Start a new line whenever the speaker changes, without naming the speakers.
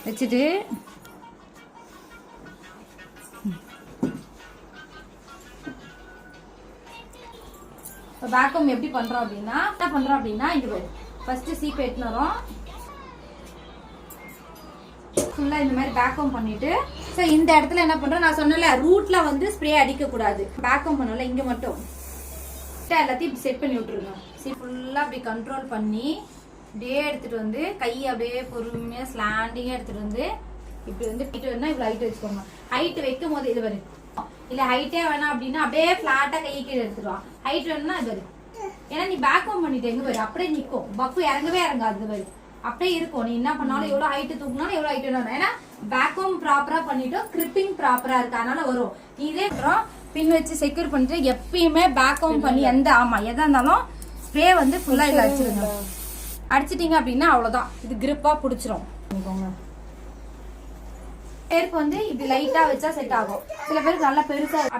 வச்சுட்டு இப்போ பேக்கம் எப்படி பண்ணுறோம் அப்படின்னா என்ன பண்ணுறோம் அப்படின்னா இது ஃபஸ்ட்டு சீப் எட்டுன்னு வரோம் ஃபுல்லாக இந்த மாதிரி பேக்கம் பண்ணிட்டு ஸோ இந்த இடத்துல என்ன பண்ணுறோம் நான் சொன்னல ரூட்டில் வந்து ஸ்ப்ரே அடிக்கக்கூடாது பேக்கம் பண்ணல இங்கே மட்டும் எல்லாத்தையும் இப்படி செட் பண்ணி விட்டுருங்க ஃபுல்லாக அப்படி கண்ட்ரோல் பண்ணி அப்படியே எடுத்துகிட்டு வந்து கையை அப்படியே பொறுமையாக ஸ்லாண்டிங்காக எடுத்துகிட்டு வந்து இப்படி வந்து ஹைட்டு வேணா இவ்வளோ ஹைட்டு வச்சுக்கோங்க ஹைட்டு வைக்கும் போது இது வரும் இல்லை ஹைட்டே வேணாம் அப்படின்னா அப்படியே ஃப்ளாட்டாக கையை கீழே எடுத்துருவான் ஹைட் வேணும்னா இது வரும் ஏன்னா நீ பேக்கம் பண்ணிட்டு எங்கே வரும் அப்படியே நிற்கும் பப்பு இறங்கவே இறங்காது இது வரும் அப்படியே இருக்கும் நீ என்ன பண்ணாலும் எவ்வளோ ஹைட்டு தூக்கினாலும் எவ்வளோ ஹைட்டு வேணும் ஏன்னா பேக்கம் ப்ராப்பராக பண்ணிட்டோம் கிரிப்பிங் ப்ராப்பராக இருக்கு அதனால வரும் இதே அப்புறம் பின் வச்சு செக்யூர் பண்ணிட்டு எப்பயுமே பேக்கம் பண்ணி எந்த ஆமாம் எதாக இருந்தாலும் ஸ்ப்ரே வந்து ஃபுல்லாக இதில் அடிச்சிடுங்க அடிச்சிட்டிங்க அப்படின்னா அவ்வளோதான் இது கிரிப்பாக பிடிச்சிரும் பண்ணிக்கோங்க பேருக்கு வந்து இப்படி லைட்டாக வச்சா செட் ஆகும் சில பேருக்கு நல்லா பெருசாக